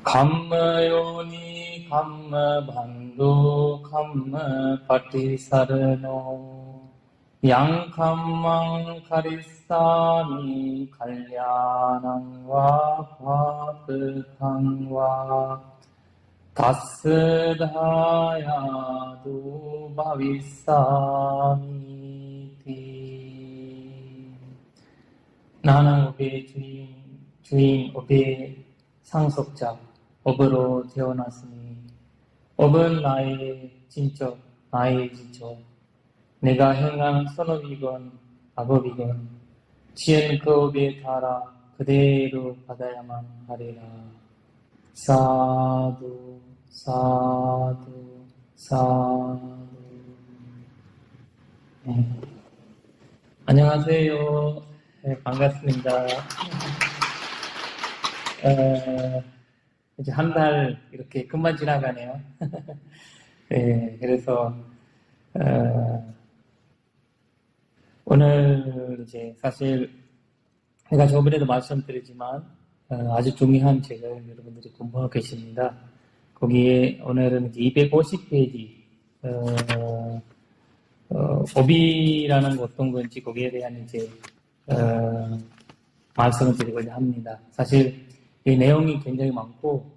감마요니 감마반도 감마파티사르노 양감망 카리사미 칼야낭와 파프탕와 다스다야두 바위사미티. 나는 업의 주인 업의 상속자 업으로 태어났으니 업은 나의 진적, 나의 지적, 내가 행한 선업이건 악업이건 지은 그 업에 따라 그대로 받아야만 하리라. 사두 사두 사두. 네. 안녕하세요. 네, 반갑습니다. 이제 한 달 이렇게 금방 지나가네요. 네, 그래서 오늘 이제 사실 제가 저번에도 말씀드리지만 아주 중요한 책을 여러분들이 공부하고 계십니다. 거기에 오늘은 이제 250페이지 업이라는 것 어떤 건지 거기에 대한 이제 말씀을 드리고자 합니다. 사실 이 내용이 굉장히 많고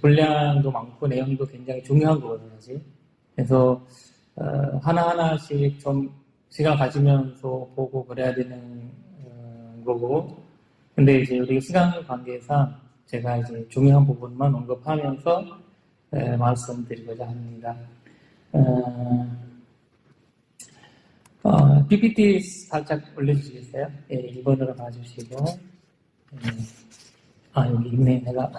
분량도 많고 내용도 굉장히 중요한 거거든요, 사실. 그래서 하나하나씩 좀 시간 가지면서 보고 그래야 되는 거고, 근데 이제 우리 시간 관계상 제가 이제 중요한 부분만 언급하면서 말씀드리고자 합니다. PPT 살짝 올려주시겠어요? 예, 2번으로 봐주시고. 여기 있네, 내가.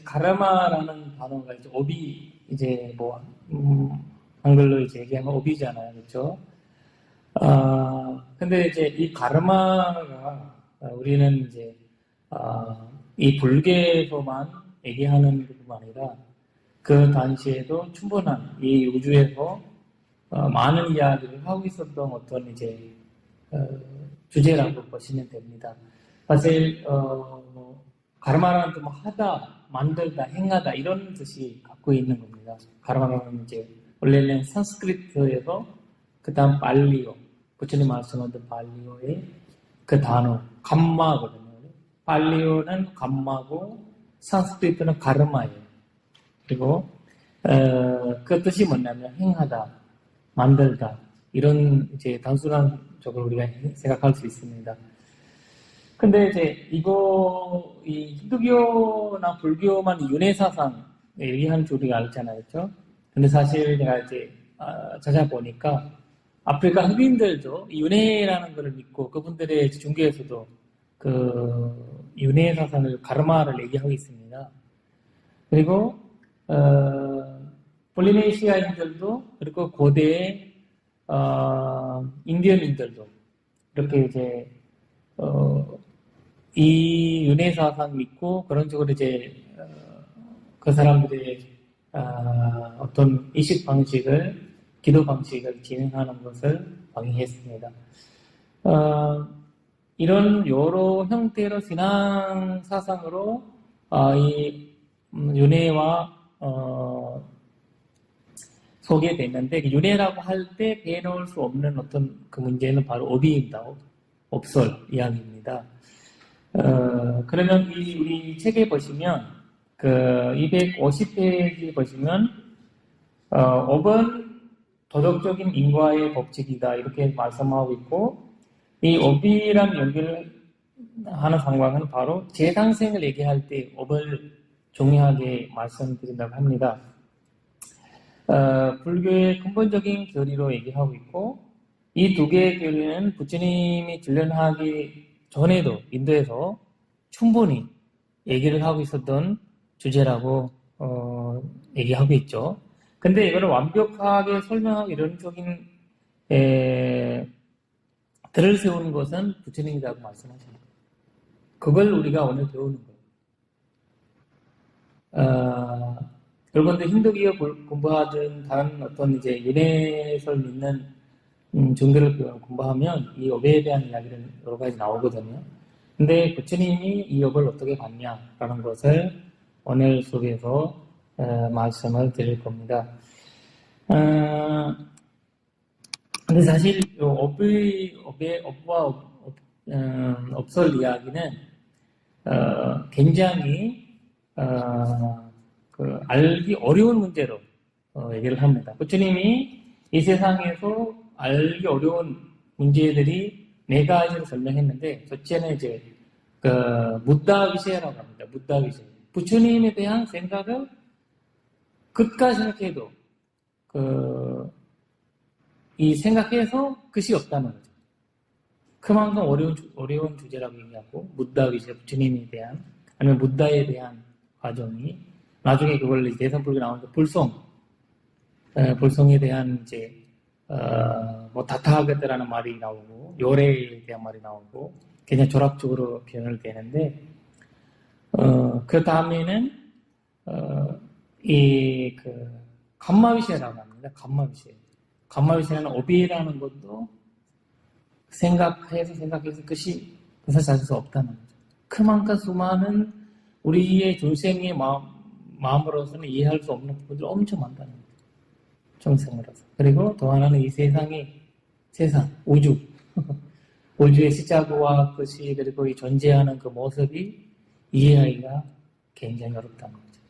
가르마라는 단어가 이제 업이 이제 뭐, 한글로 이제 얘기하면 업이잖아요. 그렇죠? 근데 이제 이 가르마가 우리는 이제, 이 불교에서만 얘기하는 것뿐만 아니라 그 당시에도 충분한 이 우주에서 많은 이야기를 하고 있었던 어떤 이제 주제라고 보시면 됩니다. 사실 가르마라는 뜻 하다, 만들다, 행하다 이런 뜻이 갖고 있는 겁니다. 가르마는 이제 원래는 산스크리트에서 그다음 발리어, 부처님 말씀하던 발리어의 그 단어 감마거든요. 발리어는 감마고 산스크리트는 가르마예요. 그리고 그 뜻이 뭐냐면 행하다, 만들다 이런 이제 단순한 쪽을 우리가 생각할 수 있습니다. 근데 이제 이 힌두교나 불교만 윤회 사상 얘기하는 줄 우리가 알잖아요, 그렇죠? 근데 사실 제가 이제 찾아보니까 아프리카 흑인들도 윤회라는 것을 믿고 그분들의 종교에서도 그 윤회 사상을 가르마를 얘기하고 있습니다. 그리고 폴리네시아인들도 그리고 고대의 인디언인들도 이렇게 이제 이 윤회 사상 믿고 그런 식으로 이제 그 사람들의 어떤 의식 방식을 기도 방식을 진행하는 것을 방해했습니다. 이런 여러 형태로 신앙 사상으로 이 윤회와 소개됐는데 윤회라고 할 때 빼놓을 수 없는 어떤 그 문제는 바로 업이입니다. 업설 이야기입니다. 그러면 이 책에 보시면 그 250페이지 보시면 업은 도덕적인 인과의 법칙이다 이렇게 말씀하고 있고 이 업이란 연결을 하는 상황은 바로 재상생을 얘기할 때 업을 중요하게 말씀드린다고 합니다. 불교의 근본적인 교리로 얘기하고 있고 이 두 개의 교리는 부처님이 진련하기 전에도 인도에서 충분히 얘기를 하고 있었던 주제라고 얘기하고 있죠. 근데 이거를 완벽하게 설명하고 이론적인 들을 세우는 것은 부처님이라고 말씀하십니다. 그걸 우리가 오늘 배우는 거예요. 여러분들 힌두교 공부하든 다른 어떤 이제 윤회설 믿는 종교를 공부하면 이 업에 대한 이야기는 여러 가지 나오거든요. 근데 부처님이 이 업을 어떻게 봤냐라는 것을 오늘 수업에서 말씀을 드릴 겁니다. 근데 사실 업과 업설 이야기는 굉장히 알기 어려운 문제로 얘기를 합니다. 부처님이 이 세상에서 알기 어려운 문제들이 네 가지로 설명했는데, 첫째는 이제 무다비세라고 합니다. 무다비세. 부처님에 대한 생각을 끝까지 생각해도 이 생각해서 끝이 없다는 거죠. 그만큼 어려운 주제라고 얘기하고, 무다비세, 부처님에 대한 아니면 무다에 대한 과정이 나중에 그걸 대선불교 나오는데 불성에 대한 이제 다타하겠다라는 말이 나오고 요래에 대한 말이 나오고 굉장히 졸학적으로 표현을 되는데 그 다음에는 감마위세라고 합니다. 감마위세는 오비라는 것도 생각해서 끝이 찾을 수 없다는 거죠. 그만큼 수많은 우리의 중생의 마음으로서는 이해할 수 없는 부분들이 엄청 많다는 거죠. 중생으로서. 그리고 또 하나는 이 세상, 우주의 시작과 끝이, 그리고 이 존재하는 그 모습이 이해하기가 굉장히 어렵다는 거죠.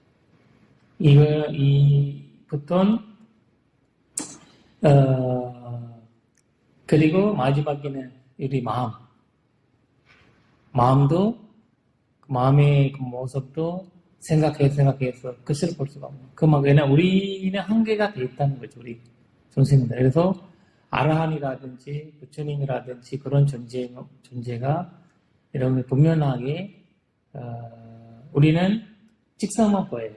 그리고 마지막에는 우리 마음의 그 모습도 생각해서 끝을 볼 수가 없는. 왜냐면 우리는 한계가 돼 있다는 거죠, 우리 선생님들. 그래서 아라한이라든지 부처님이라든지 그런 존재가 이런 분명하게 우리는 직선만 보여요.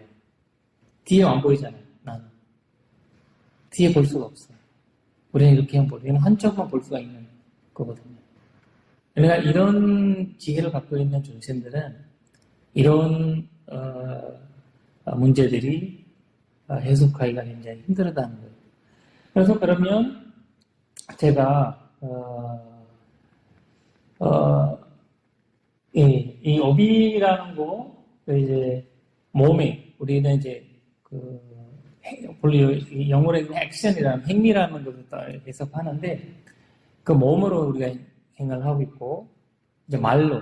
뒤에 안 보이잖아요. 나는 뒤에 볼 수가 없어요. 우리는 이렇게만 보여요. 우리는 한쪽만 볼 수가 있는 거거든요. 그러니까 이런 지혜를 갖고 있는 존재들은 이런 문제들이 해석하기가 굉장히 힘들다는 거예요. 그래서 그러면 제가 이 업이라는 거 이제 몸에 우리는 이제 영어로 액션이라는 행위라는 것을 해석하는데 그 몸으로 우리가 행위를 하고 있고 이제 말로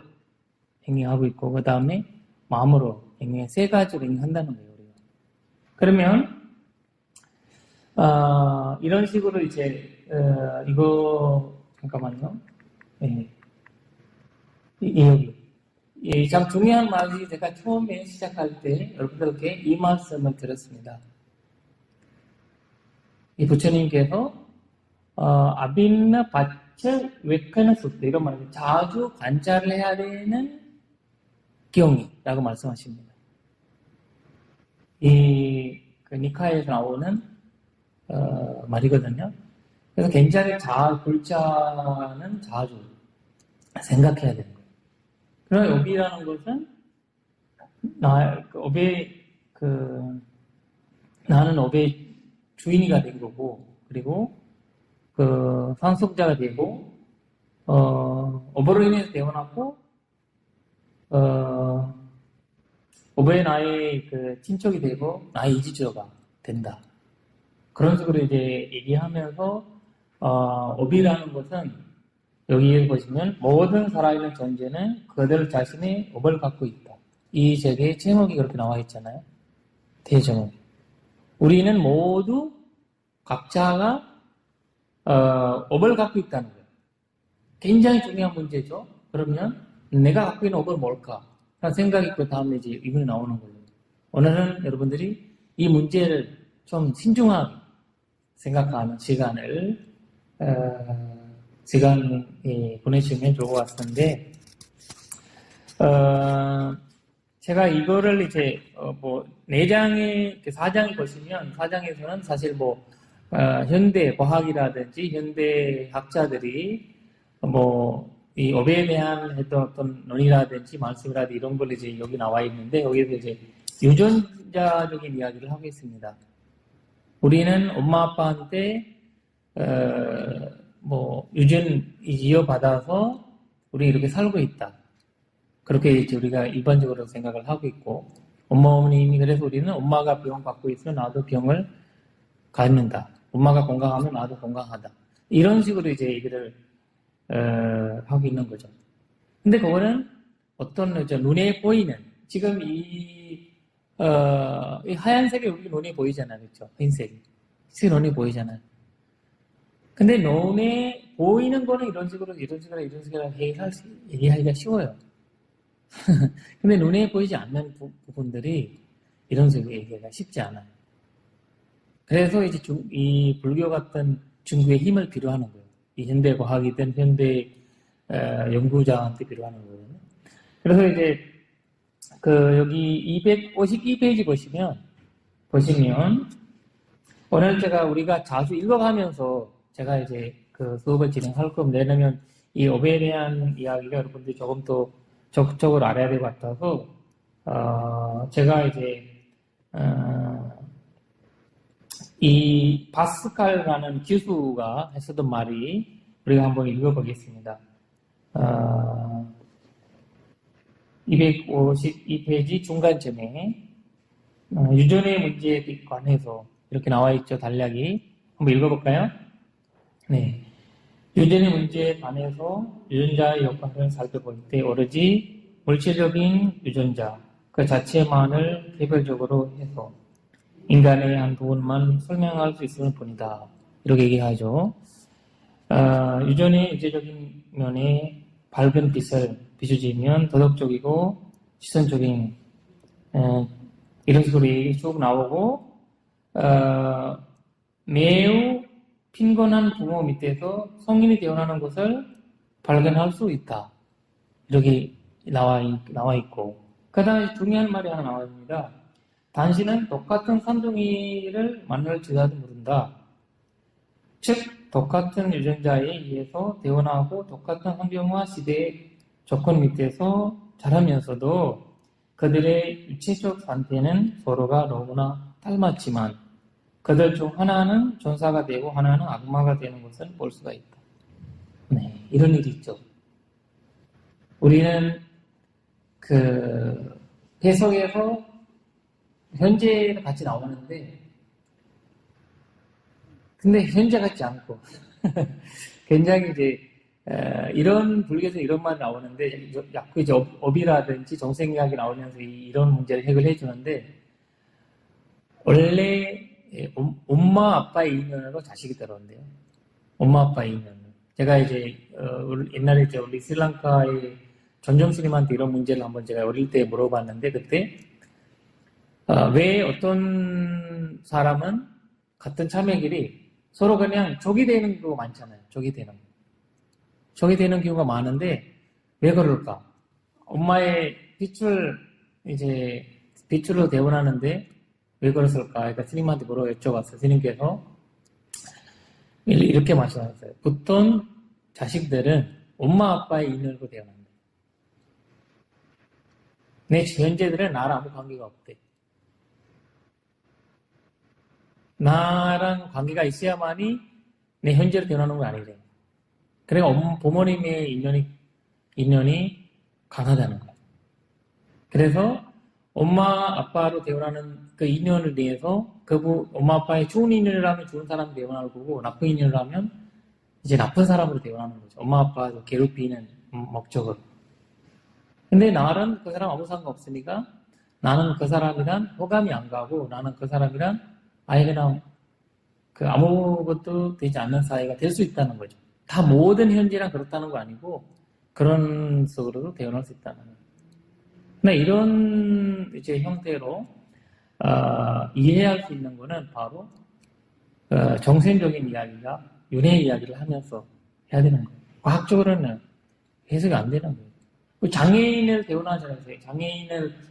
행위하고 있고 그 다음에 마음으로 행위 세 가지로 행위한다는 거예요. 우리가. 그러면 이런 식으로 이제 이거 잠깐만요. 여기 참 중요한 말이 제가 처음에 시작할 때 여러분들께 이 말씀을 드렸습니다. 이 부처님께서 아빈나 바체 웨카나 수트 이런 말을 자주 관찰을 해야 되는 경이라고 말씀하십니다. 니카에서 나오는 말이거든요. 그래서 굉장히 불자는 자주 생각해야 되는 거예요. 그럼 업이라는 것은 나는 업의 주인이가 된 거고, 그리고 상속자가 되고, 업으로 인해서 태어났고, 업의 나의 친척이 되고, 나의 이지주가 된다. 그런 식으로 이제 얘기하면서, 업이라는 것은, 여기에 보시면, 모든 살아있는 존재는 그들 자신의 업을 갖고 있다. 이 책의 제목이 그렇게 나와 있잖아요. 대제목. 우리는 모두 각자가 업을 갖고 있다는 거예요. 굉장히 중요한 문제죠. 그러면 내가 갖고 있는 업은 뭘까? 라는 생각이 그 다음에 이제 이분이 나오는 거예요. 오늘은 여러분들이 이 문제를 좀 신중하게 생각하는 시간을 보내시면 좋을 것 같은데 제가 이거를 이제, 4장에 보시면, 4장에서는 사실 현대 과학이라든지, 현대 학자들이, 이 업에 대한 어떤 논의라든지, 말씀이라든지 이런 걸 이제 여기 나와 있는데, 여기서 이제 유전자적인 이야기를 하고 있습니다. 우리는 엄마, 아빠한테, 유전이 이어받아서 우리 이렇게 살고 있다. 그렇게 이제 우리가 일반적으로 생각을 하고 있고, 어머님이 그래서 우리는 엄마가 병 받고 있으면 나도 병을 갖는다. 엄마가 건강하면 나도 건강하다. 이런 식으로 이제 얘기를 하고 있는 거죠. 근데 그거는 어떤 눈에 보이는 지금 이 하얀색이 우리 눈에 보이잖아요, 그렇죠? 흰색이 눈에 보이잖아요. 근데 눈에 보이는 거는 이런 식으로 얘기하기가 쉬워요. 근데 눈에 보이지 않는 부분들이 이런 식으로 얘기하기가 쉽지 않아요. 그래서 이제 이 불교 같은 중국의 힘을 필요하는 거예요. 이 현대 과학이든 현대 연구자한테 필요하는 거거든요. 그래서 이제 여기 252페이지 보시면 오늘 우리가 자주 읽어가면서 제가 이제 그 수업을 진행할 겁니다. 왜냐면 이 업에 대한 이야기가 여러분들이 조금 더 적극적으로 알아야 될 것 같아서 제가 이제 이 바스칼이라는 기수가 했었던 말이 우리가 한번 읽어보겠습니다. 252페이지 중간쯤에 유전의 문제에 관해서 이렇게 나와 있죠. 단락이. 한번 읽어볼까요? 네. 유전의 문제에 관해서 유전자의 역할을 살펴볼 때 오로지 물질적인 유전자 그 자체만을 개별적으로 해서 인간의 한 부분만 설명할 수 있을 뿐이다. 이렇게 얘기하죠. 유전의 유제적인 면에 밝은 빛을 비추지면 도덕적이고 시선적인 이런 식으로 얘기 쭉 나오고 매우 빈곤한 부모 밑에서 성인이 태어나는 것을 발견할 수 있다. 이렇게 나와 있고 그 다음에 중요한 말이 하나 나와 있습니다. 당신은 똑같은 산둥이를 만날지라도 모른다. 즉 똑같은 유전자에 의해서 태어나고 똑같은 환경과 시대의 조건 밑에서 자라면서도 그들의 유체적 상태는 서로가 너무나 닮았지만 그들 중 하나는 전사가 되고 하나는 악마가 되는 것을 볼 수가 있다. 네, 이런 일이 있죠. 우리는 해석에서 현재가 같이 나오는데 근데 현재 같지 않고 굉장히 이제 이런 불교에서 이런 말이 나오는데 자꾸 이제 업이라든지 정생이야기 나오면서 이런 문제를 해결해 주는데 원래 엄마 아빠의 인연으로 자식이 들어온대요. 엄마 아빠의 인연. 제가 이제 옛날에 우리 스리랑카의 전정 스님한테 이런 문제를 한번 제가 어릴 때 물어봤는데 그때 왜 어떤 사람은 같은 자매끼리 서로 그냥 적이 되는 경우가 많잖아요. 적이 되는 경우가 많은데 왜 그럴까? 엄마의 빛줄로 대원하는데 왜 그랬을까? 그러니까 스님한테 여쭤봤어요. 스님께서 이렇게 말씀하셨어요. 보통 자식들은 엄마 아빠의 인연으로 대원한다. 내 현재들은 나랑 아무 관계가 없대. 나랑 관계가 있어야만이 내 현재로 태어나는 건 아니래. 그러니까 부모님의 인연이 강하다는 거야. 그래서 엄마 아빠로 태어나는 그 인연을 위해서 엄마 아빠의 좋은 인연이라면 좋은 사람으로 태어날 거고 나쁜 인연이라면 이제 나쁜 사람으로 태어나는 거죠. 엄마 아빠를 괴롭히는 목적으로. 근데 나는 그 사람 아무 상관없으니까 나는 그 사람이란 호감이 안 가고 나는 그 사람이란 아예 그냥 아무것도 되지 않는 사이가 될 수 있다는 거죠. 다 모든 현재랑 그렇다는 거 아니고 그런 속으로도 태어날 수 있다는 거예요. 근데 이런 이제 형태로 이해할 수 있는 거는 바로 정신적인 이야기가 윤회 이야기를 하면서 해야 되는 거예요. 과학적으로는 해석이 안 되는 거예요. 장애인을 태어나잖아요.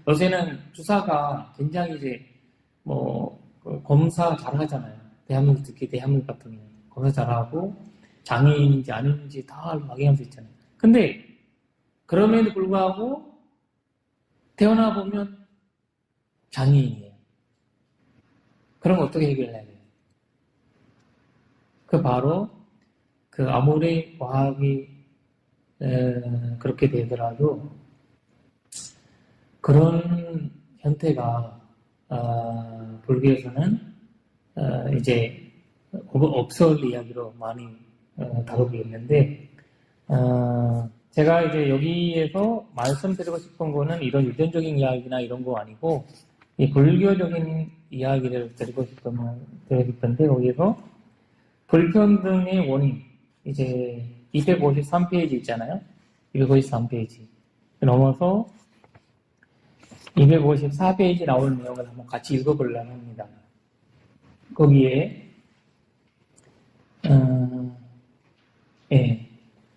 요새는 주사가 굉장히 이제 검사 잘 하잖아요. 특히 대한민국 같은 경우는 검사 잘하고 장애인인지 아닌지 다 확인할 수 있잖아요. 근데 그럼에도 불구하고 태어나 보면 장애인이에요. 그럼 어떻게 해결해야 돼요? 바로 아무리 과학이 그렇게 되더라도 그런 형태가 불교에서는 이제 업설 이야기로 많이 다루고 있는데 제가 이제 여기에서 말씀드리고 싶은 거는 이런 유전적인 이야기나 이런 거 아니고 이 불교적인 이야기를 드리고 싶은데 거기에서 불평등의 원인 이제 253페이지 있잖아요. 253페이지 넘어서 254페이지 나올 내용을 한번 같이 읽어보려고 합니다. 거기에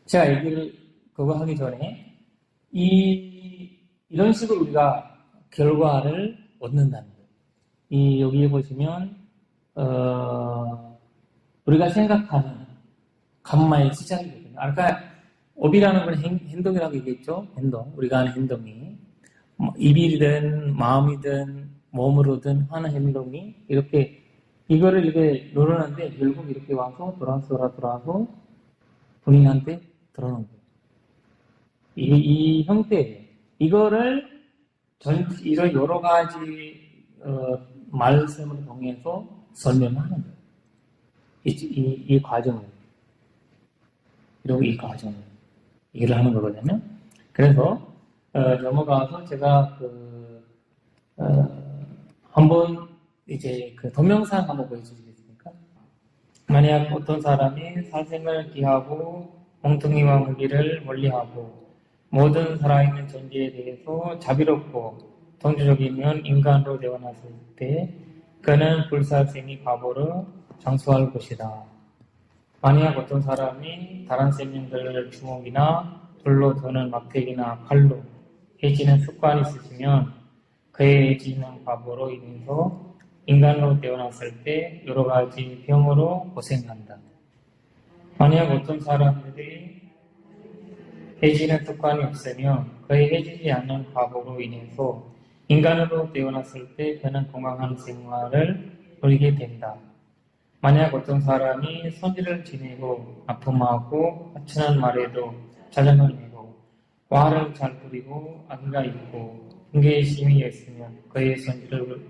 제가 얘기를 그거 하기 전에 이런 식으로 우리가 결과를 얻는다는 거예요. 여기에 보시면 우리가 생각하는 감마의 시작이거든요. 아까 업이라는 건 행동이라고 얘기했죠. 행동. 우리가 하는 행동이 입이든 마음이든 몸으로든 하는 행동이 이렇게 이거를 이렇게 누르는데 결국 이렇게 와서 돌아서 본인한테 들어오는 거예요. 이 형태예요. 이거를 이런 여러 가지 말씀을 통해서 설명하는 거예요. 이 과정을. 그리고 이 과정을 일을 하는 거거든요. 그래서 넘어가서 제가 한번 이제 그 동영상 한번 보여주시겠습니까? 만약 어떤 사람이 살생을 기하고 몽둥이와 무기를 멀리하고 모든 살아있는 존재에 대해서 자비롭고 동주적이면 인간으로 태어났을 때 그는 불살생이 과보로 장수할 것이다. 만약 어떤 사람이 다른 생명들을 주먹이나 돌로 도는 막대기나 칼로 해치는 습관이 있으시면 그의 해치는 과보로 인해서 인간으로 태어났을 때 여러 가지 병으로 고생한다. 만약 어떤 사람들이 해지는 습관이 없으면 그의 해지지 않는 과보로 인해서 인간으로 태어났을 때 그는 건강한 생활을 누리게 된다. 만약 어떤 사람이 선지를 지내고 아픔하고 하찮은 말에도 자정을 내고 화를 잘 부리고 악의가 있고 경계심이 있으면 그의 선지를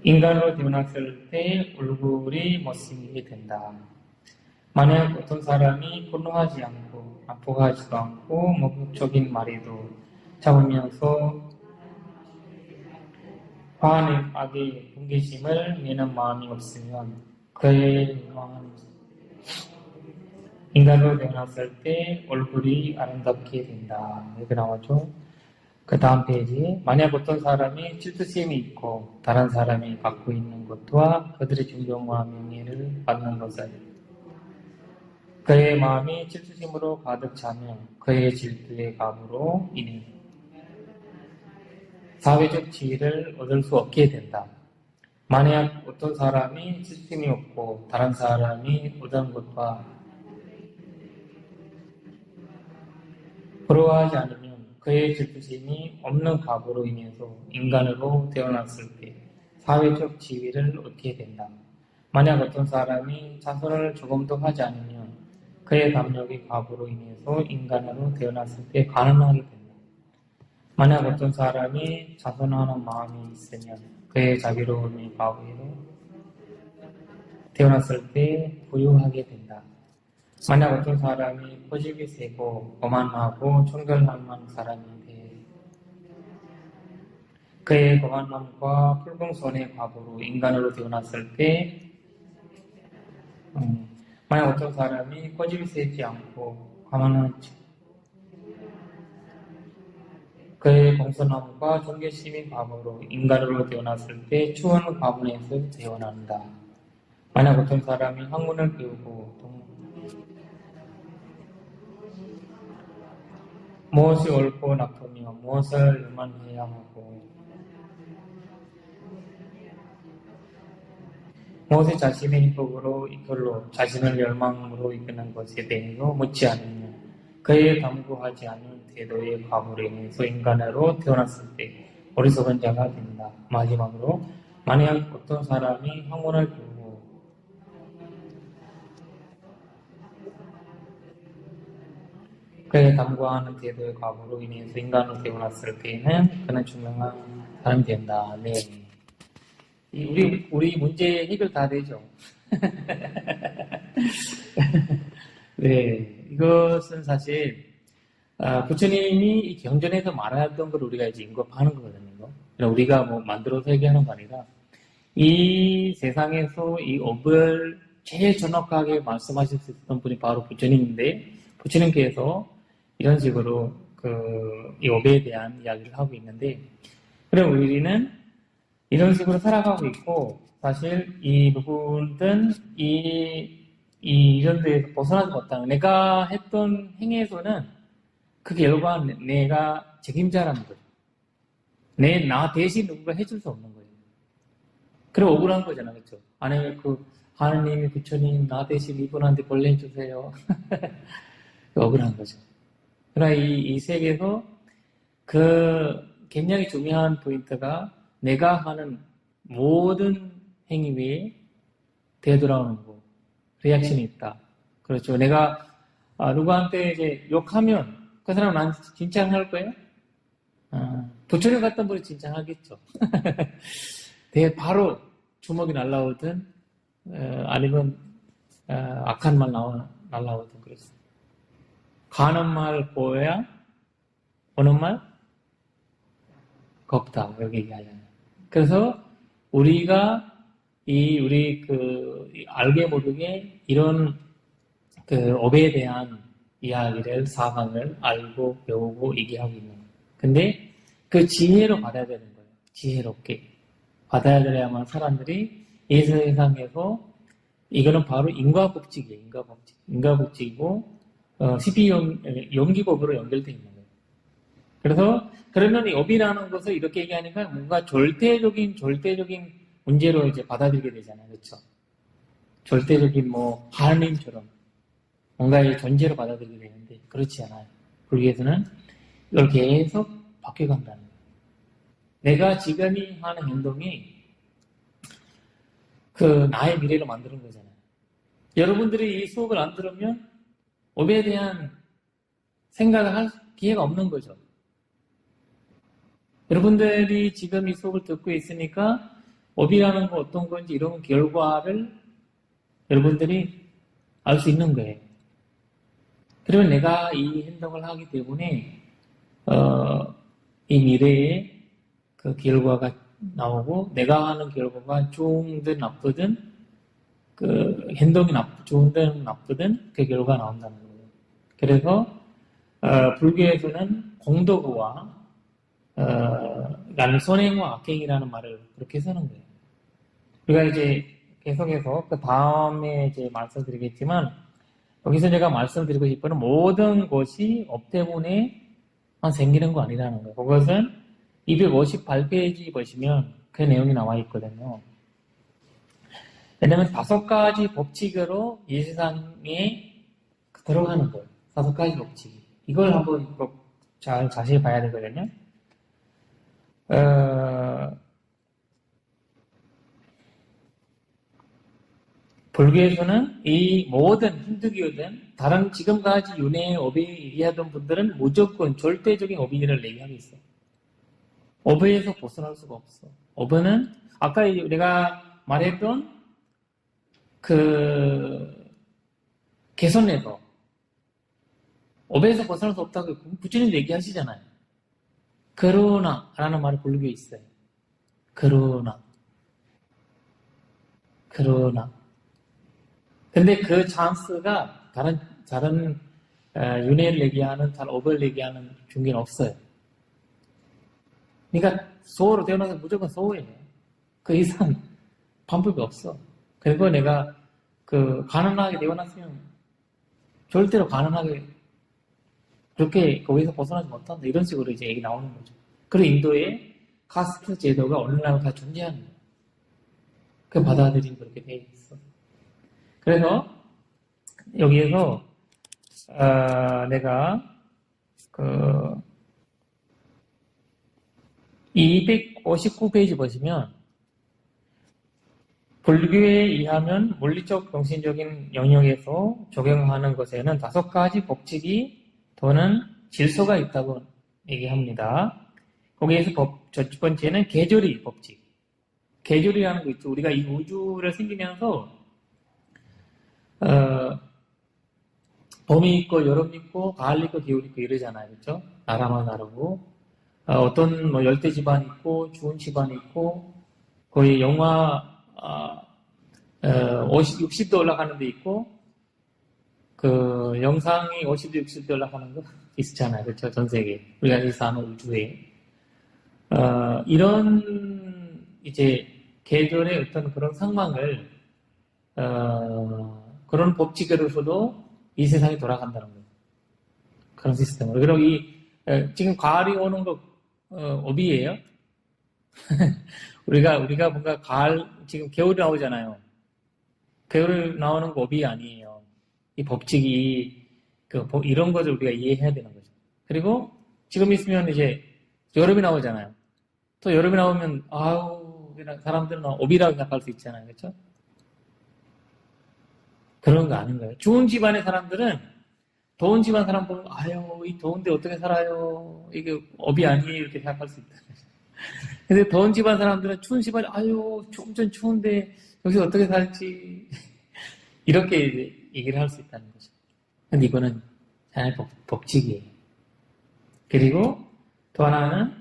인간으로 태어났을 때 얼굴이 못생기게 된다. 만약 어떤 사람이 분노하지 않고 아파하지도 않고 목적인 말에도 잡으면서 화는 악의 경계심을 내는 마음이 없으면 그의 인간으로 태어났을 때 얼굴이 아름답게 된다. 이렇게 나오죠. 그 다음 페이지. 만약 어떤 사람이 질투심이 있고 다른 사람이 갖고 있는 것과 그들의 존경과 명예를 받는 것을 그의 마음이 질투심으로 가득 차면 그의 질투의 값으로 인해 사회적 지위를 얻을 수 없게 된다. 만약 어떤 사람이 질투심이 없고 다른 사람이 얻은 것과 부러워하지 않으면 그의 질투심이 없는 값으로 인해서 인간으로 태어났을 때 사회적 지위를 얻게 된다. 만약 어떤 사람이 자선을 조금도 하지 않으면 그의 감력의 값으로 인해서 인간으로 태어났을 때 가난하게 된다. 만약 어떤 사람이 자선하는 마음이 있으면 그의 자비로움의 값으로 태어났을 때 부유하게 된다. 만약 어떤 사람이 고집이 세고 거만하고 청결만한 사람인데 그의 거만함과 불공선의 값으로 인간으로 태어났을 때 만약 어떤 사람이 고집이 세지 않고 거만하지 그의 공손함과 존경심의 값으로 인간으로 태어났을 때 추원 가문에서 태어난다. 만약 어떤 사람이 학문을 배우고 무엇이 옳고 나쁘며 무엇을 요만해야 하고 무엇이 자신의 인격으로 이끌로 자신을 열망으로 이끄는 것에 대해서 묻지 않으며 그에 강구하지 않은 태도의 과물로 인해서 인간으로 태어났을 때 어리석은 자가 된다. 마지막으로 만약 어떤 사람이 학문을 배우고 그에 담과하는 태도의 과거로 인해서 인간으로 태어났을 때에는 그는 중요한 사람이 된다. 네. 우리 문제 해결 다 되죠. 네. 이것은 사실, 부처님이 이 경전에서 말하던 걸 우리가 이제 인급하는 거거든요. 그러니까 우리가 뭐 만들어서 얘기하는 거 아니라, 이 세상에서 이 업을 제일 정확하게 말씀하실 수 있었던 분이 바로 부처님인데, 부처님께서 이런 식으로 이 업에 대한 이야기를 하고 있는데, 그럼 우리는 이런 식으로 살아가고 있고, 사실 이 부분은 이런 데에서 벗어나지 못하는, 내가 했던 행위에서는 그 결과 내가 책임자라는 거죠. 나 대신 누군가 해줄 수 없는 거예요. 그래 억울한 거잖아, 그렇죠? 아니 하느님이 부처님 나 대신 이분한테 벌레 해주세요. 억울한 거죠. 그러나 이 세계에서 굉장히 중요한 포인트가 내가 하는 모든 행위 외에 되돌아오는 거, 리액션이 있다. 그렇죠. 내가 누구한테 이제 욕하면 그 사람 나한테 칭찬할 거예요? 부처님 같은 분이 칭찬하겠죠. 바로 주먹이 날라오든 아니면 악한 말 날라오든 그랬어. 가는 말 보여야 오는 말 겁다. 여기 얘기하잖아요. 그래서 우리가 우리 알게 모르게 이런 업에 대한 이야기를 사상을 알고 배우고 얘기하고 있는 거예요. 근데 그 지혜로 받아야 되는 거예요. 지혜롭게 받아야 돼야만 사람들이 이 세상에서 이거는 바로 인과법칙이에요. 인과법칙이고 연기법으로 연결되어 있는 거예요. 그래서 그러면 이 업이라는 것을 이렇게 얘기하니까 뭔가 절대적인 문제로 이제 받아들이게 되잖아요. 그렇죠? 절대적인 하나님처럼 뭔가의 존재로 받아들이게 되는데 그렇지 않아요. 불교에서는 이걸 계속 바뀌어간다는 거예요. 내가 지금 하는 행동이 나의 미래를 만드는 거잖아요. 여러분들이 이 수업을 안 들으면 업에 대한 생각을 할 기회가 없는 거죠. 여러분들이 지금 이 수업을 듣고 있으니까 업이라는 거 어떤 건지 이런 결과를 여러분들이 알 수 있는 거예요. 그러면 내가 이 행동을 하기 때문에 이 미래에 그 결과가 나오고 내가 하는 결과가 좋든 나쁘든 행동이 좋든 나쁘든 그 결과가 나온다는 거예요. 그래서 불교에서는 공덕과 나는 선행과 악행이라는 말을 그렇게 쓰는 거예요. 우리가 이제 계속해서 그 다음에 이제 말씀드리겠지만 여기서 제가 말씀드리고 싶은 모든 것이 업 때문에 생기는 거 아니라는 거예요. 그것은 258페이지 보시면 그 내용이 나와 있거든요. 왜냐면 5가지 법칙으로 이 세상에 들어가는 거예요. 5가지 법칙이. 이걸 한번 자세히 봐야 되거든요. 불교에서는 이 모든 힌두교든 다른 지금까지 윤회의 업에 얘기하던 분들은 무조건 절대적인 업의를 얘기하고 있어요. 업에서 벗어날 수가 없어. 업은 아까 내가 말했던 개선에서 업에서 벗어날 수 없다고 부처님 얘기하시잖아요. 그러나라는 말이 불교에 있어요. 그러나. 근데 그 찬스가 다른 윤회를 얘기하는, 다른 업을 얘기하는 중에는 없어요. 그러니까 소호로 태어나서 무조건 소호예요. 그 이상 방법이 없어. 그리고 내가 가난하게 태어났으면 절대로 가난하게 그렇게 거기서 벗어나지 못한다. 이런 식으로 이제 얘기 나오는 거죠. 그리고 인도의 카스트 제도가 오늘날 다 존재하는 거예요. 그 받아들인 그렇게 돼 있어. 그래서 여기에서 내가 259페이지 보시면 불교에 의하면 물리적 정신적인 영역에서 적용하는 것에는 5가지 법칙이 또는 질서가 있다고 얘기합니다. 거기에서 첫 번째는 계절이 법칙. 계절이라는 거 있죠. 우리가 이 우주를 생기면서 봄이 있고 여름이 있고 가을 있고 겨울 있고 이러잖아요. 그렇죠? 나라마다 다르고 어떤 뭐 열대 집안이 있고 추운 집안이 있고 거의 영하 60도 올라가는 데 있고 그 영상이 50도 60도 올라가는 거 있잖아요. 그렇죠? 전 세계 우리가 사는 우주에 이런 이제 계절의 어떤 그런 상황을 그런 법칙으로서도 이 세상이 돌아간다는 거예요. 그런 시스템으로. 그리고 지금 가을이 오는 거 어비예요? 우리가 뭔가 지금 겨울이 나오잖아요. 겨울이 나오는 거 어비 아니에요. 이 법칙이 이런 것을 우리가 이해해야 되는 거죠. 그리고 지금 있으면 이제 여름이 나오잖아요. 또 여름이 나오면 사람들은 어비라고 생각할 수 있잖아요. 그렇죠? 그런 거 아닌 거예요. 좋은 집안의 사람들은 더운 집안 사람 보면 이 더운데 어떻게 살아요? 이게 업이 아니에요. 이렇게 생각할 수 있다. 근데 더운 집안 사람들은 추운 집안에 좀 추운데 여기서 어떻게 살지 이렇게 이제 얘기를 할 수 있다는 거죠. 근데 이거는 자연의 법칙이에요. 그리고 또 하나는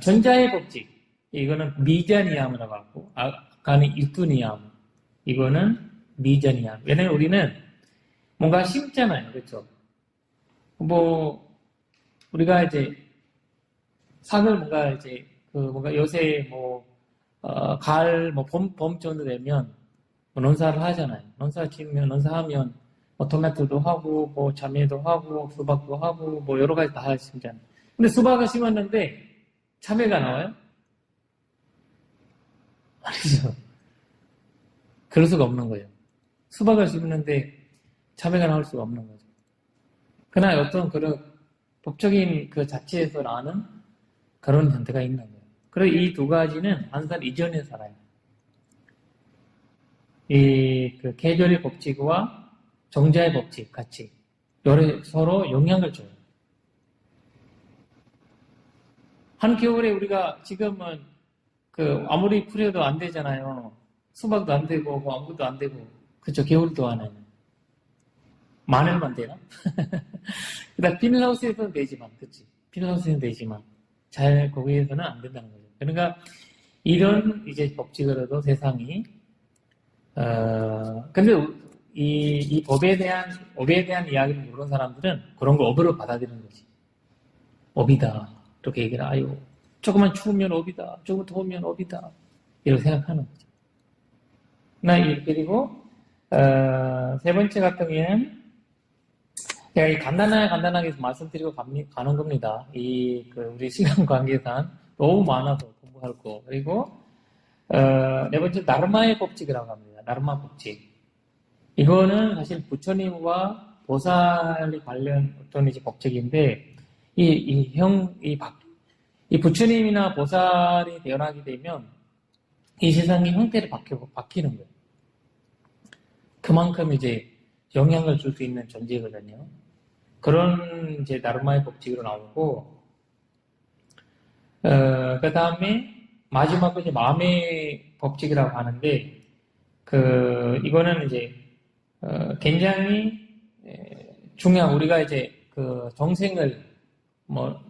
전자의 법칙. 이거는 미자니암이라고 하고 아까는 일두니암. 이거는 미자니암. 왜냐면 우리는 뭔가 심잖아요. 그렇죠? 우리가 이제 산을 뭔가 이제 뭔가 요새 가을 봄 정도 되면 논사를 하잖아요. 논사하면 토마토도 하고 참외도 하고 수박도 하고 여러 가지 다 심잖아요. 근데 수박을 심었는데 참외가 나와요? 아니죠. 그럴 수가 없는 거예요. 수박을 심는데 참외가 나올 수가 없는 거죠. 그러나 어떤 그런 법적인 그 자체에서 나는 그런 형태가 있는 거예요. 그리고 이 두 가지는 한 살 이전에 살아요. 그 계절의 법칙과 정자의 법칙 같이 서로 영향을 줘요. 한겨울에 우리가 지금은 아무리 풀려도 안 되잖아요. 수박도 안 되고 아무것도 안 되고 그쵸? 겨울 동안에는 마늘만 되나? 그다음 비닐하우스에서는 되지만, 그치? 비닐하우스에는 되지만 잘 거기에서는 안 된다는 거죠. 그러니까 이런 이제 법칙으로도 세상이 근데 이 법에 대한 이야기를 모르는 사람들은 그런 걸 업으로 받아들이는 거지. 업이다. 이렇게 얘기를 조금만 추우면 업이다. 조금 더우면 업이다. 이렇게 생각하는 거죠. 그리고 세 번째 같은 경우에는 제가 간단하게 말씀드리고 가는 겁니다. 우리 시간 관계상 너무 많아서 공부할 거. 그리고 네 번째 나르마의 법칙이라고 합니다. 나르마 법칙. 이거는 사실 부처님과 보살이 관련 어떤 이제 법칙인데 이 부처님이나 보살이 태어나게 되면 이 세상의 형태를 바뀌는 거예요. 그만큼 이제 영향을 줄 수 있는 존재거든요. 그런 이제 나르마의 법칙으로 나오고, 그 다음에 마지막으로 이제 마음의 법칙이라고 하는데, 이거는 이제 굉장히 중요한 우리가 이제 정생을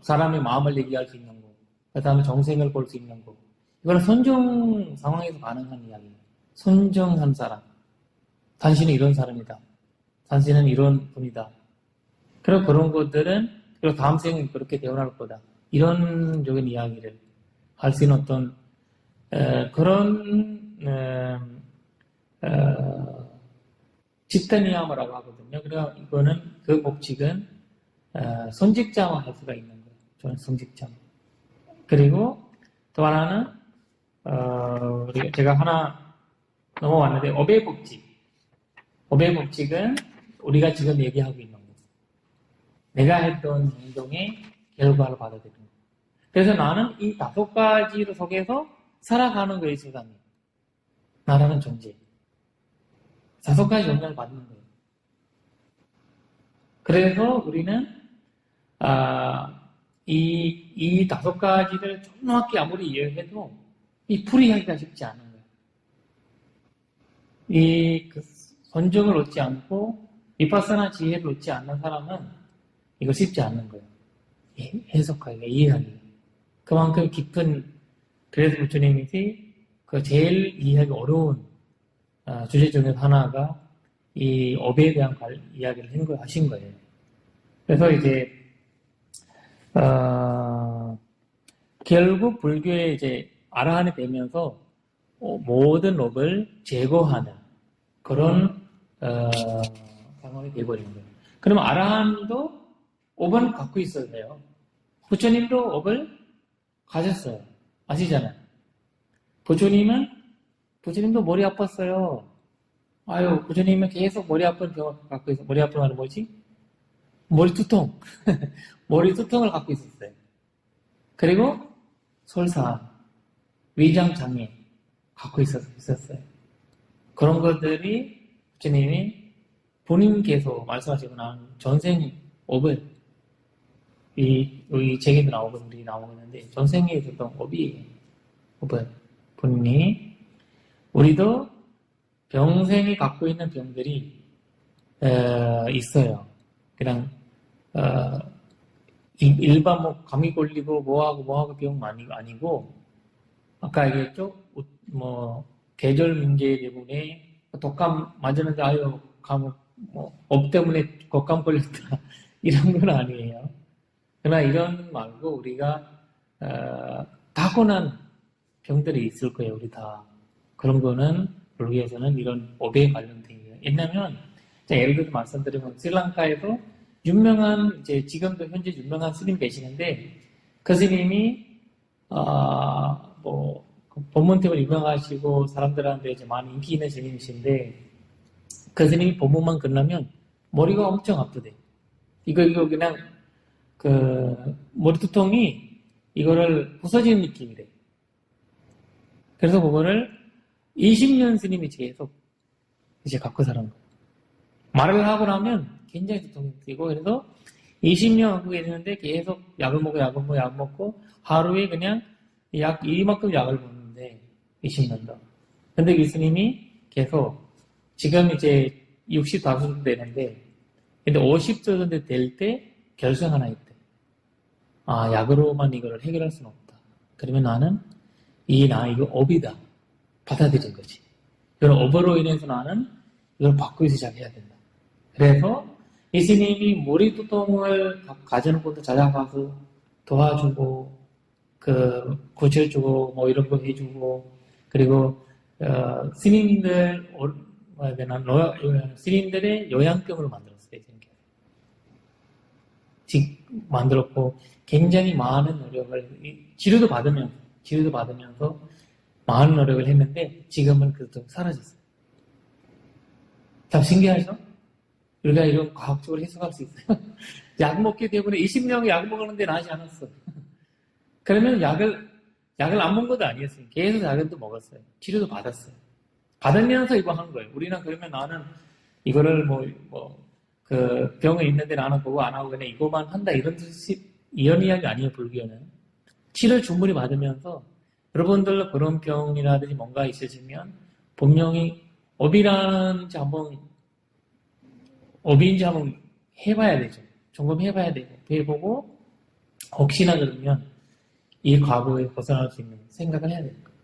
사람의 마음을 얘기할 수 있는 거, 그 다음에 정생을 볼 수 있는 거, 이거는 선정 상황에서 가능한 이야기예요. 선정한 사람. 당신은 이런 사람이다. 당신은 이런 분이다. 그리고 그런 것들은, 그리고 다음 생은 그렇게 태어날 거다. 이런 적인 이야기를 할 수 있는 어떤, 그런, 집단이야마라고 하거든요. 그래서 그 법칙은, 선직자만 할 수가 있는 거예요. 저는 선직자. 그리고 또 하나는, 제가 하나 넘어왔는데, 업의 법칙. 업의 법칙은 우리가 지금 얘기하고 있는 거. 내가 했던 행동의 결과를 받아들이는 거. 그래서 나는 이 5가지 속에서 살아가는 거예요, 세상에. 나라는 존재. 5가지 영향을 받는 거예요. 그래서 우리는, 이 다섯 가지를 정확히 아무리 이해해도 이 풀이하기가 쉽지 않은 거예요. 그 선정을 얻지 않고 비파사나 지혜를 얻지 않는 사람은 이거 쉽지 않는 거예요. 해석하기가, 이해하기가. 그만큼 깊은, 그래서 부처님이 그 제일 이해하기 어려운 주제 중에 하나가 이 업에 대한 이야기를 하신 거예요. 그래서 이제 결국 불교에 이제 아라한이 되면서 모든 업을 제거하는 그런 상황이 되어버리는 거예요. 그러면 아라한도 업은 갖고 있어야 돼요. 부처님도 업을 가졌어요. 아시잖아요. 부처님도 머리 아팠어요. 아유, 부처님은 계속 머리 아픈 병을 갖고 있어요. 머리 아픈 말은 뭐지? 머리 두통. 머리 두통을 갖고 있었어요. 그리고 설사, 위장장애 갖고 있었어요. 그런 것들이 부처님이 본인께서 말씀하시고 난 전생 업을, 이 책에도 나오고 우리 나오는데 전생에 있었던 업이, 업을 본인이, 우리도 병생이 갖고 있는 병들이 있어요. 그냥 일반 뭐 감기 걸리고 뭐하고 병 아니고, 아까 얘기했죠? 뭐 계절 문제 때문에 독감 맞았는데 아유 업 때문에 독감 걸렸다 이런 건 아니에요. 그러나 이런 말고 우리가 타고난 병들이 있을 거예요. 우리 다. 그런 거는 불교에서는 이런 업에 관련된 거예요. 왜냐면 예를 들어 말씀드리면 스리랑카에도 유명한, 이제 지금도 현재 유명한 스님 계시는데, 그 스님이 법문 때문에 유명하시고 사람들한테 이제 많이 인기 있는 스님이신데, 그 스님이 법문만 끝나면 머리가 엄청 아프대. 이거 그냥 머리 두통이 이거를 부서지는 느낌이래. 그래서 그거를 20년 스님이 계속 이제 갖고 사는 거예요. 말을 하고 나면 굉장히 두통이 뛰고, 그래서 20년 갖고 계시는데 계속 약을 먹고 하루에 그냥 이만큼 약을 먹는데 20년도. 근데 이 스님이 계속 지금 이제 65세 되는데, 근데 50세 정도 될 때 결정 하나 있대. 약으로만 이거를 해결할 수는 없다. 그러면 나는 이거 업이다. 받아들인 거지. 이런 업으로 인해서 나는 이걸 바꾸기 시작해야 된다. 그래서 이 스님이 머리 두통을 가지는 것도 찾아가서 도와주고, 고쳐주고, 뭐 이런 거 해주고, 그리고, 스님들의 요양병을 만들었어요. 만들었고, 굉장히 많은 노력을, 치료도 받으면서 많은 노력을 했는데, 지금은 그것도 사라졌어요. 참 신기하죠? 우리가 이런 과학적으로 해석할 수 있어요. 약 먹기 때문에 20년 약 먹었는데 나지 않았어. 그러면 약을 안 먹은 것도 아니었어요. 계속 약을 또 먹었어요. 치료도 받았어요. 받으면서 이거 한 거예요. 우리는 그러면 나는 이거를 병에 있는데 나는 그거 안 하고 그냥 이거만 한다. 이런 이야기 아니에요, 불교는. 치료를 충분히 받으면서 여러분들 그런 병이라든지 뭔가 있으시면 분명히 업인지 한번 해봐야 되죠. 점검해봐야 되고, 해보고, 혹시나 그러면 이 과거에 벗어날 수 있는 생각을 해야 되는 거예요.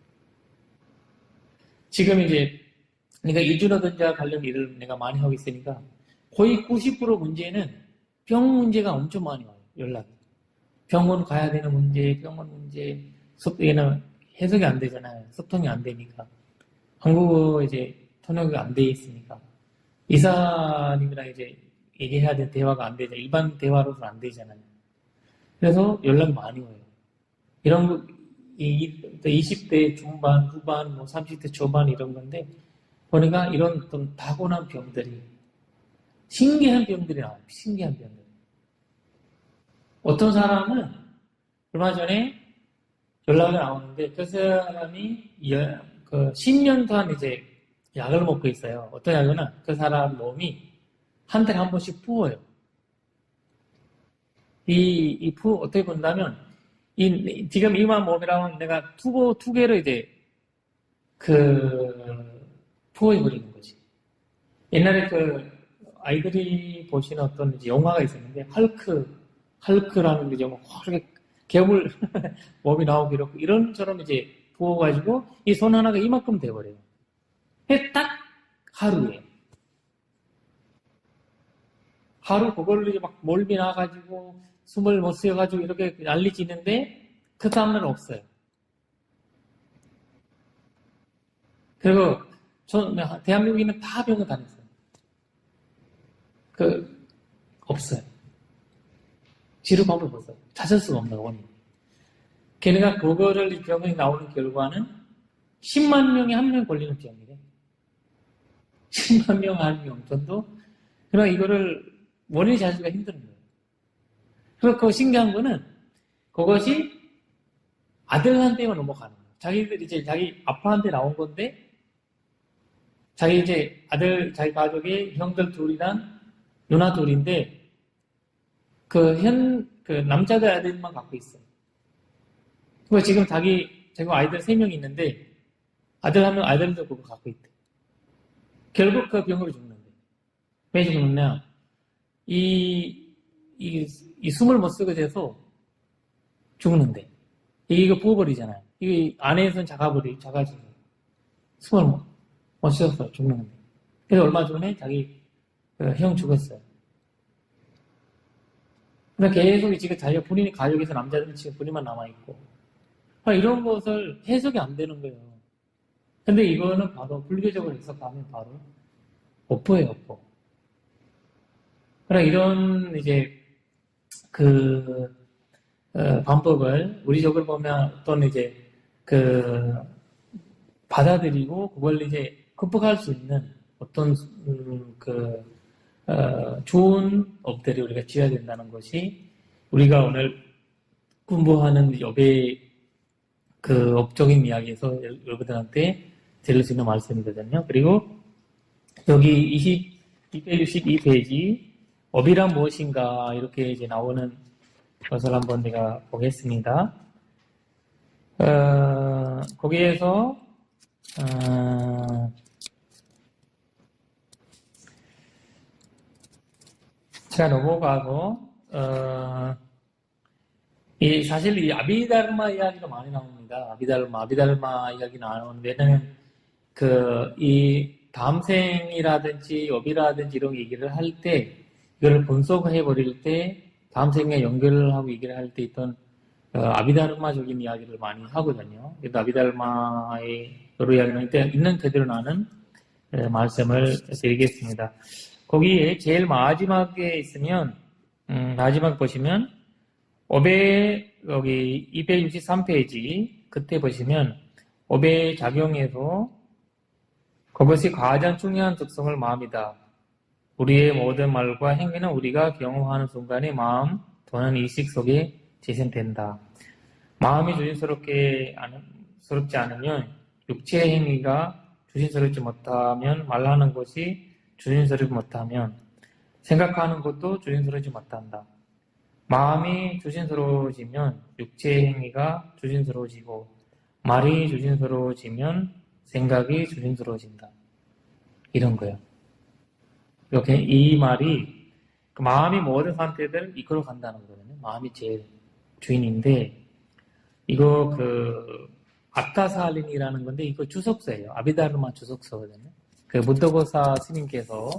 지금 이제 내가 이주노동자 관련 일을 내가 많이 하고 있으니까 거의 90% 문제는 병 문제가 엄청 많이 와요. 연락이. 병원 가야 되는 문제, 얘는 해석이 안 되잖아요. 소통이 안 되니까. 한국어 이제 통역이 안 돼 있으니까. 이사님이랑 이제 얘기해야 될 대화가 안 되잖아요. 일반 대화로서는 안 되잖아요. 그래서 연락이 많이 와요. 이런 거, 20대 중반, 후반, 30대 초반 이런 건데, 보니까 이런 어떤 타고난 병들이, 신기한 병들이 나와요. 신기한 병들. 어떤 사람은 얼마 전에 연락이 나오는데, 그 사람이 10년 동안 이제 약을 먹고 있어요. 어떤 약은 그 사람 몸이 한 달에 한 번씩 부어요. 어떻게 본다면, 지금 이만 몸이라면 내가 두 개를 이제, 투어해버리는 거지. 옛날에 아이들이 보시는 어떤 이제 영화가 있었는데, 헐크라는 그 영화, 이렇게 괴물 몸이 나오고 이런처럼 이제 부어가지고, 이 손 하나가 이만큼 돼버려요. 딱 하루에. 하루 그걸로 이제 막 몰미 나가지고 숨을 못 쉬어가지고 이렇게 난리지는데 그 다음날 없어요. 그리고 대한민국인은 다 병원 다녔어요. 없어요. 치료 방법이 없어요. 찾을 수가 없는 원인. 걔네가 그거를 이 병원에 나오는 결과는 10만 명에 한 명 걸리는 병이래. 10만 명 한 명 정도? 그러니까 이거를 원인을 찾기가 힘든 거예요. 그리고 그 신기한 거는 그것이 아들한테만 넘어가는 거예요. 자기 아빠한테 나온 건데 자기 가족의 형들 둘이랑 누나 둘인데 남자들 아들만 갖고 있어요. 그리고 지금 자기 아이들 3명 있는데 아들 하면 아들도 그거 갖고 있대. 결국 그 병으로 죽는데. 왜 죽느냐? 숨을 못 쓰게 돼서 죽는데. 이거 부어버리잖아요. 이게 안에서는 작아지고. 숨을 못 쉬어서 죽는데. 그래서 얼마 전에 자기 형 죽었어요. 그래서 계속 지금 자기가 본인이 가족에서 남자들은 지금 본인만 남아있고. 이런 것을 해석이 안 되는 거예요. 근데 이거는 바로 불교적으로 해석하면 바로 업보예요, 업보. 그러니까 이런 이제 방법을 우리적으로 보면 어떤 이제 받아들이고 그걸 이제 극복할 수 있는 어떤 좋은 업들을 우리가 지어야 된다는 것이 우리가 오늘 공부하는 업의 업적인 이야기에서 여러분들한테 들을 수 있는 말씀이거든요. 그리고 여기 262페이지 업이란 무엇인가 이렇게 이제 나오는 것을 한번 내가 보겠습니다. 거기에서 제가 넘어가서 사실 이 아비다르마 이야기가 많이 나옵니다. 아비다르마 이야기 나오는데 왜냐면 이 다음생이라든지 업이라든지 이런 얘기를 할 때 이거를 분석해 버릴 때 다음생에 연결을 하고 얘기를 할 때 있던 아비다르마적인 이야기를 많이 하거든요. 그래서 아비다르마의 여러 이야기는 있는 그대로 나는 말씀을 드리겠습니다. 거기에 제일 마지막에 있으면 마지막 보시면 업의 여기 263페이지 그때 보시면 업의 작용에서 그것이 가장 중요한 특성을 마음이다. 우리의 모든 말과 행위는 우리가 경험하는 순간에 마음 또는 의식 속에 재생된다. 마음이 조심스럽지 않으면 육체의 행위가 조심스럽지 못하면 말하는 것이 조심스럽지 못하면 생각하는 것도 조심스럽지 못한다. 마음이 조심스러워지면 육체의 행위가 조심스러워지고 말이 조심스러워지면 생각이 조심스러워진다. 이런 거예요. 이렇게 이 말이 마음이 모든 상태들을 이끌어 간다는 거거든요. 마음이 제일 주인인데 이거 아타사린이라는 건데 이거 주석서예요. 아비다르마 주석서거든요. 무더거사 스님께서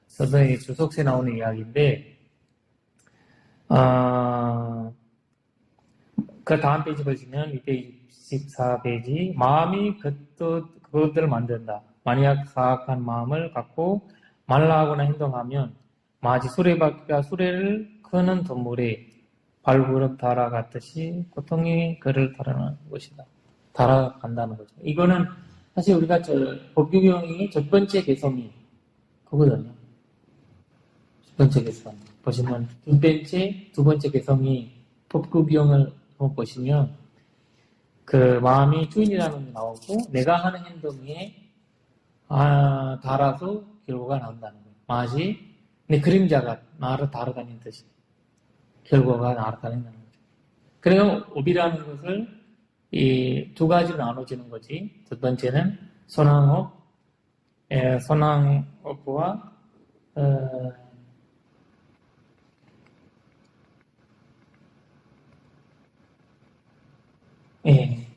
서서히 주석서에 나오는 이야기인데 그 다음 페이지 보시면 264페이지 마음이 그것들을 만든다. 만약 사악한 마음을 갖고 말라하거나 행동하면 마치 수레바퀴가 수레를 끄는 동물의 발구름 달아갔듯이 고통이 그를 달아나는 것이다. 달아간다는 거죠. 이거는 사실 우리가 법규경의 첫 번째 개성이 그거거든요. 첫 번째 개성. 보시면 두 번째 개성이 법규경을 보시면 마음이 주인이라는 게 나오고 내가 하는 행동에 달아서 결과가 나온다는 거예요. 마치 내 그림자가 나를 따라다니는 듯이. 결과가 나타난다는 거죠. 그래서 업이라는 것을 이 두 가지로 나눠지는 거지. 첫 번째는 선왕업, 선왕업과 예,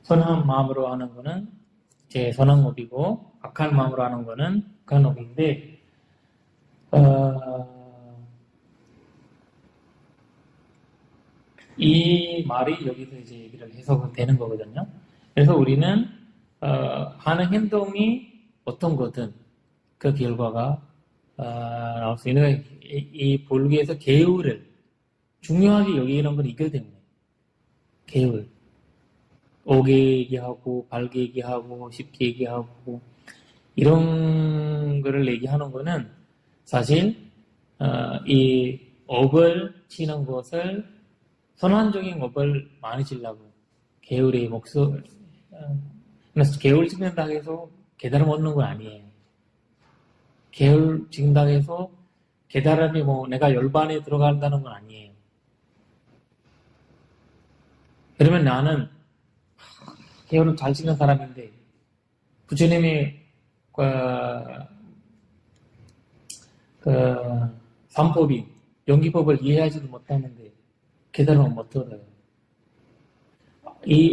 선한 마음으로 하는 거는 제 선왕업이고 악한 마음으로 하는 거는 악한 업인데 이 말이 여기서 이제 얘기를 해석은 되는 거거든요. 그래서 우리는 하는 행동이 어떤 거든 그 결과가 나올 수 있는 이 볼기에서 계율을 중요하게 여기는 건 이거 때문에 계율 오게 얘기하고 밝게 얘기하고 쉽게 얘기하고 이런 거를 얘기하는 거는 사실 이 업을 치는 것을 선환적인 업을 많이 치려고 계율의 목숨 계율 찍는다고 해서 깨달음 얻는 건 아니에요. 계율 찍는다고 해서 깨달음이 뭐 내가 열반에 들어간다는 건 아니에요. 그러면 나는 계율을 잘 찍는 사람인데 부처님이 삼법이 연기법을 이해하지도 못하는데 깨달음은 못 얻어요. 이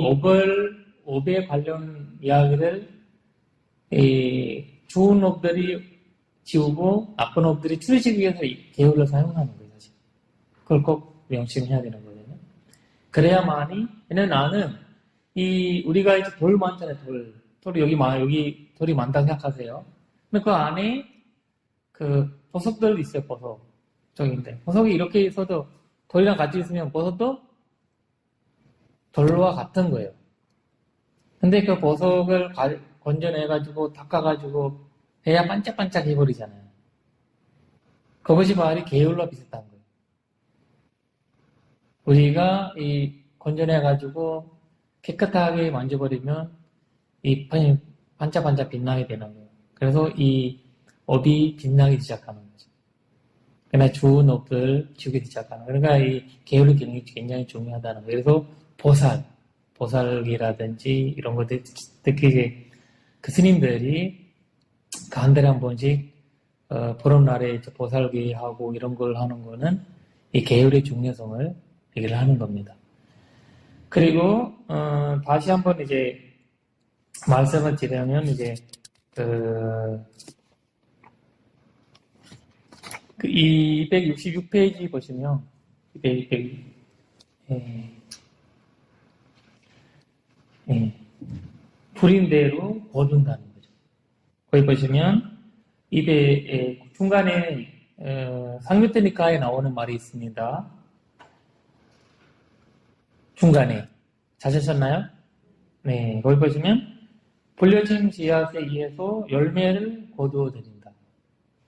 업에 관련 이야기를 좋은 업들이 지우고 나쁜 업들이 줄이기 위해서 이 계율을 사용하는 거예요, 사실. 그걸 꼭 명심해야 되는 거거든요. 그래야만이, 왜냐면 나는 우리가 이제 돌 많잖아요, 돌이 여기 돌이 많다고 생각하세요. 근데 그 안에 보석들도 있어요, 보석. 저기인데. 보석이 이렇게 있어도 돌이랑 같이 있으면 보석도 돌과 같은 거예요. 근데 그 보석을 건져내가지고 닦아가지고 해야 반짝반짝 해버리잖아요. 그것이 바로 계율과 비슷한 거예요. 우리가 건져내가지고 깨끗하게 만져버리면 이 반짝반짝 빛나게 되는 거예요. 그래서 이 업이 빛나기 시작하는 거죠. 그러나 좋은 업을 지우기 시작하는 거예요. 그러니까 이 계율의 기능이 굉장히 중요하다는 거예요. 그래서 보살이라든지 이런 것들, 특히 이제 그 스님들이 한 달에 한 번씩 보름날에 보살기하고 이런 걸 하는 거는 이 계율의 중요성을 얘기를 하는 겁니다. 그리고 다시 한번 이제 말씀을 드리면 이제 그 266페이지 보시면 200 불인대로 거둔다는 거죠. 거기 보시면 중간에 상유트니카에 나오는 말이 있습니다. 중간에 찾으셨나요? 네, 거기 보시면 불려진 지하에 의해서 열매를 거두어 드린다.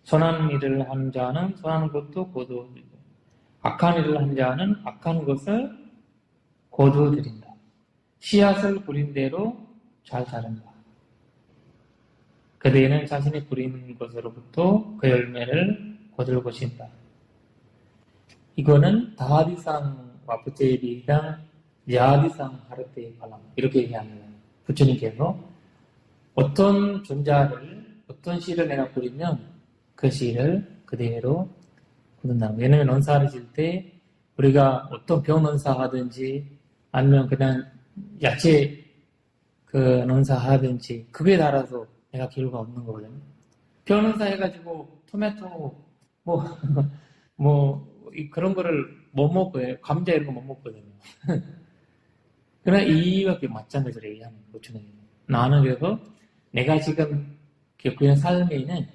선한 일을 한 자는 선한 것도 거두어 드리고 악한 일을 한 자는 악한 것을 거두어 드린다. 씨앗을 부린 대로 잘 자른다. 그대는 자신이 부린 것으로부터 그 열매를 거둘 것이다. 이거는 다하디상 와프제비당 야디상 하르테 발람 이렇게 얘기합니다. 부처님께서 어떤 존자를 어떤 씨를 내가 부리면 그 씨를 그대로 거둔다. 왜냐하면 논사를 질 때 우리가 어떤 병 논사하든지 아니면 그냥 야채 논사하든지 그거에 따라서 내가 기회가 없는 거거든요. 병 논사 해가지고 토마토 그런 거를 못 먹고요. 감자 이런 거 못 먹거든요. 그러나 이밖에 마찬가지로 얘기하는 거죠. 나는 그래서 내가 지금 겪고 있는 삶에는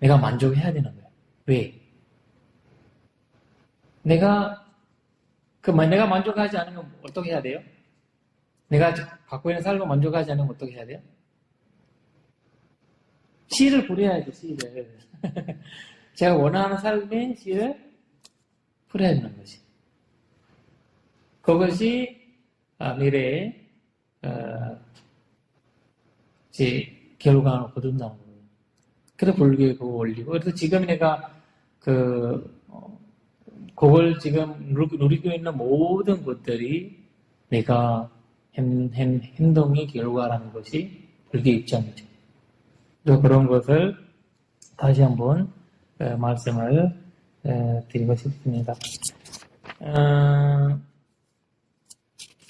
내가 만족해야 되는 거야. 왜? 내가 만족하지 않으면 어떻게 해야 돼요? 내가 갖고 있는 삶을 만족하지 않으면 어떻게 해야 돼요? 씨를 뿌려야죠, 씨를. 제가 원하는 삶의 씨를 뿌려야 되는 거지. 그것이 미래에 제 결과를 거둔다는 거예요. 그래서 불교에 그거 올리고 그래서 지금 내가 그걸 지금 누리고 있는 모든 것들이 내가 행동의 결과라는 것이 불교 입장이죠. 그래서 그런 것을 다시 한번 말씀을 드리고 싶습니다.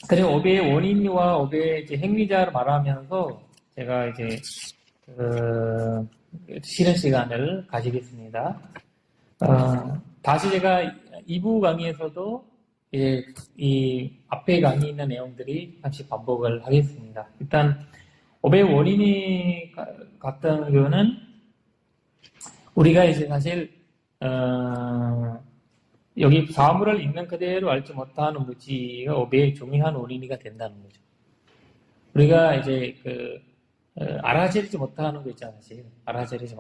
그리고 업의 원인과 업의 행위자를 말하면서 제가 이제 쉬는 시간을 가지겠습니다. 다시 제가 2부 강의에서도 이 앞에 강의 있는 내용들이 잠시 반복을 하겠습니다. 일단 업의 원인이 같은 경우는 우리가 이제 사실 여기 사물을 있는 그대로 알지 못하는 무지가 업의 중요한 원인이가 된다는 거죠. 우리가 이제 알아채리지 못하는 거 있잖아요. 알아채리지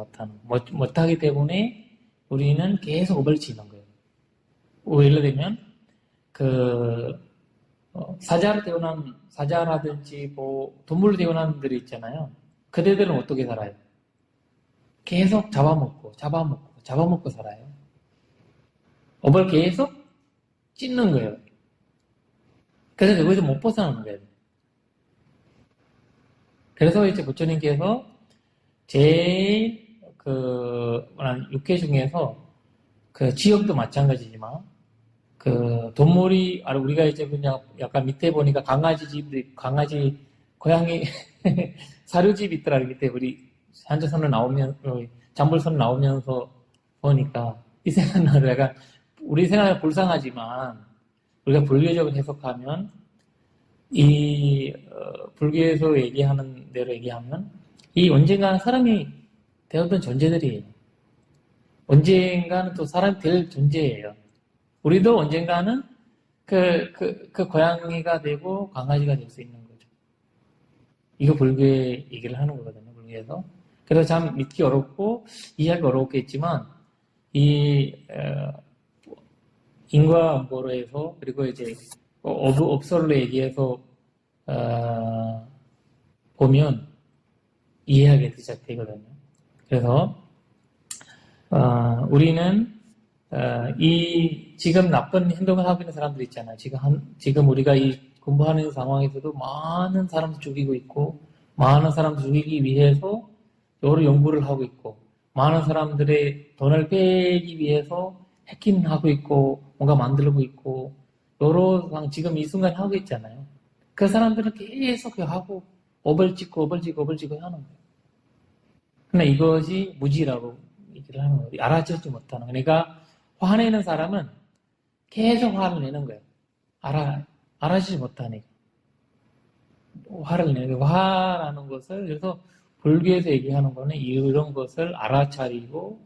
못하기 때문에 우리는 계속 업을 지는 거예요. 예를 들면 사자라든지 동물로 태어난 분들이 있잖아요. 그대들은 어떻게 살아요? 계속 잡아먹고 살아요. 업을 계속 찢는 거예요. 그래서 여기서 못 벗어나는 거예요. 그래서 이제 부처님께서 제일 육회 중에서 지역도 마찬가지지만 동물이 우리가 이제 그냥 약간 밑에 보니까 강아지 고양이 사료집 있더라. 그때 우리 한자선을 잠불선 나오면서 보니까 이 생각나요. 약간 우리 생각에 불쌍하지만 우리가 불교적으로 해석하면 불교에서 얘기하는 대로 얘기하면 이 언젠가는 사람이 되었던 존재들이에요. 언젠가는 또 사람이 될 존재예요. 우리도 언젠가는 고양이가 되고 강아지가 될 수 있는 거죠. 이거 불교의 얘기를 하는 거거든요. 불교에서. 그래서 참 믿기 어렵고 이해하기 어렵겠지만 인과응보로 해서 그리고 이제 업설로 얘기해서 보면 이해하게 시작되거든요. 그래서 우리는 지금 나쁜 행동을 하고 있는 사람들 있잖아요. 지금 우리가 이 공부하는 상황에서도 많은 사람들 죽이고 있고 많은 사람들 죽이기 위해서 여러 연구를 하고 있고 많은 사람들의 돈을 빼기 위해서 해킹하고 있고 뭔가 만들고 있고 여러 지금 이 순간 하고 있잖아요. 그 사람들은 계속 하고 업을 찍고 하는 거예요. 그러나 이것이 무지라고 얘기를 하는 거예요. 알아채지 못하는 거예요. 그러니까 화내는 사람은 계속 화를 내는 거예요. 알아채지 못하니까. 화를 내는 거예요. 화라는 것을 그래서 불교에서 얘기하는 거는 이런 것을 알아차리고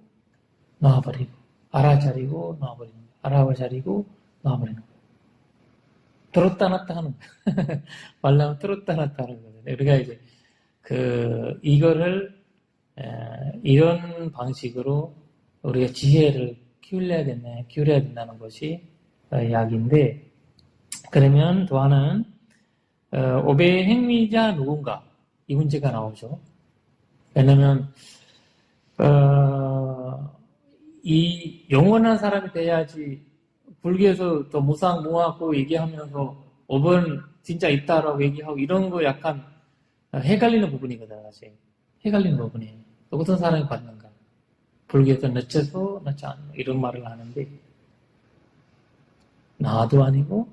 놔버리고 알아차리고 놔버리는 거예요. 알아차리고 놔버리는 거예요. 들었다 놨다 하는 거예요. 말하면 들었다 놨다 하는 거예요. 우리가 이제 이거를 이런 방식으로 우리가 지혜를 키워야 된다는 것이 이야기인데, 그러면 또 하나는 업의 행위자 누군가 이 문제가 나오죠. 왜냐면 이 영원한 사람이 돼야지 불교에서 또 무상무하고 얘기하면서 업은 진짜 있다라고 얘기하고 이런 거 약간 헷갈리는 부분이거든. 사실 헷갈리는 부분이에요. 어떤 사람이 받는가? 불교에서 늦춰서 늦지 않는 이런 말을 하는데 나도 아니고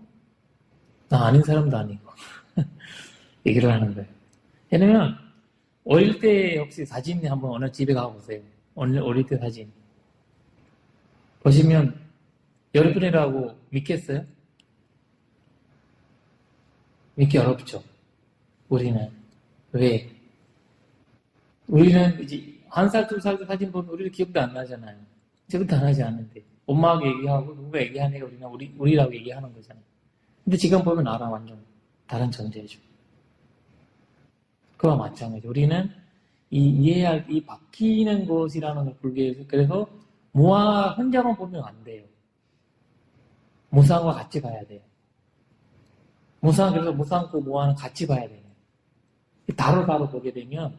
나 아닌 사람도 아니고 얘기를 하는 거예요. 왜냐면 어릴 때 혹시 사진 한번 어느 집에 가보세요. 어릴 때 사진 보시면 여러분이라고 믿겠어요? 믿기 어렵죠. 우리는 왜? 우리는 이제 1살, 2살 때 사진 보면 우리도 기억도 안 나잖아요. 기억도 안 하지 않는데 엄마하고 얘기하고 누가 얘기하니까 우리라고 얘기하는 거잖아요. 근데 지금 보면 알아. 완전 다른 존재죠. 그와 마찬가지. 우리는 이해할 이 바뀌는 것이라는 걸 불교에서 그래서 무아 혼자만 보면 안 돼요. 무상과 같이 봐야 돼요. 그래서 무상과 무아는 같이 봐야 돼요. 다로 보게 되면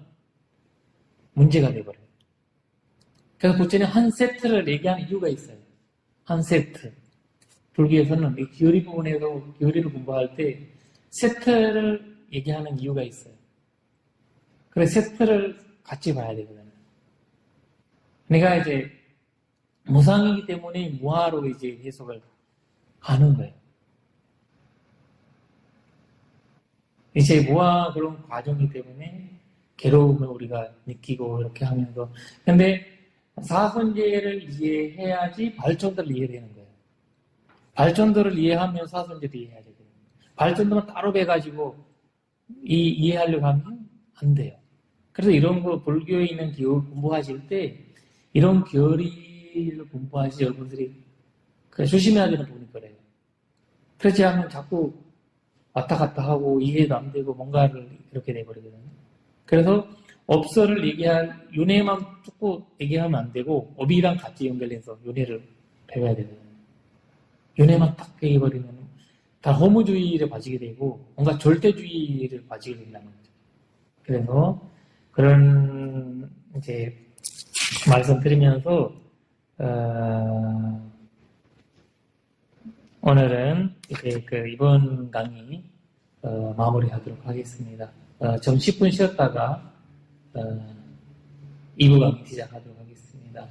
문제가 돼버려요. 그래서 부처님 한 세트를 얘기하는 이유가 있어요. 한 세트. 불교에서는 이 기어리 부분에서 기어리를 공부할 때 세트를 얘기하는 이유가 있어요. 그래서 세트를 같이 봐야 되거든요. 그러니까 이제 무상이기 때문에 무아로 이제 해석을 하는 거예요. 이제 무아 그런 과정이기 때문에 괴로움을 우리가 느끼고 이렇게 하면서 근데 사선제를 이해해야지 발전도를 이해되는 거예요. 발전도를 이해하면 사선제도 이해해야 되거든요. 발전도만 따로 배가지고 이해하려고 하면 안 돼요. 그래서 이런 거 불교에 있는 기호 공부하실 때 이런 교리를 공부하시 여러분들이 조심해야 되는 부분이 그래요. 그렇지 않으면 자꾸 왔다 갔다 하고 이해도 안 되고 뭔가를 이렇게 돼버리거든요. 그래서 업설을 얘기한 윤회만 쭉 얘기하면 안 되고 업이랑 같이 연결해서 윤회를 배워야 되거든요. 윤회만 딱 얘기해버리면 다 허무주의를 가지게 되고 뭔가 절대주의를 가지게 된다는 거죠. 그래서 그런 이제 말씀드리면서 오늘은 이제 이번 강의 마무리하도록 하겠습니다. 좀 10분 쉬었다가 2부 강의 시작하도록 하겠습니다.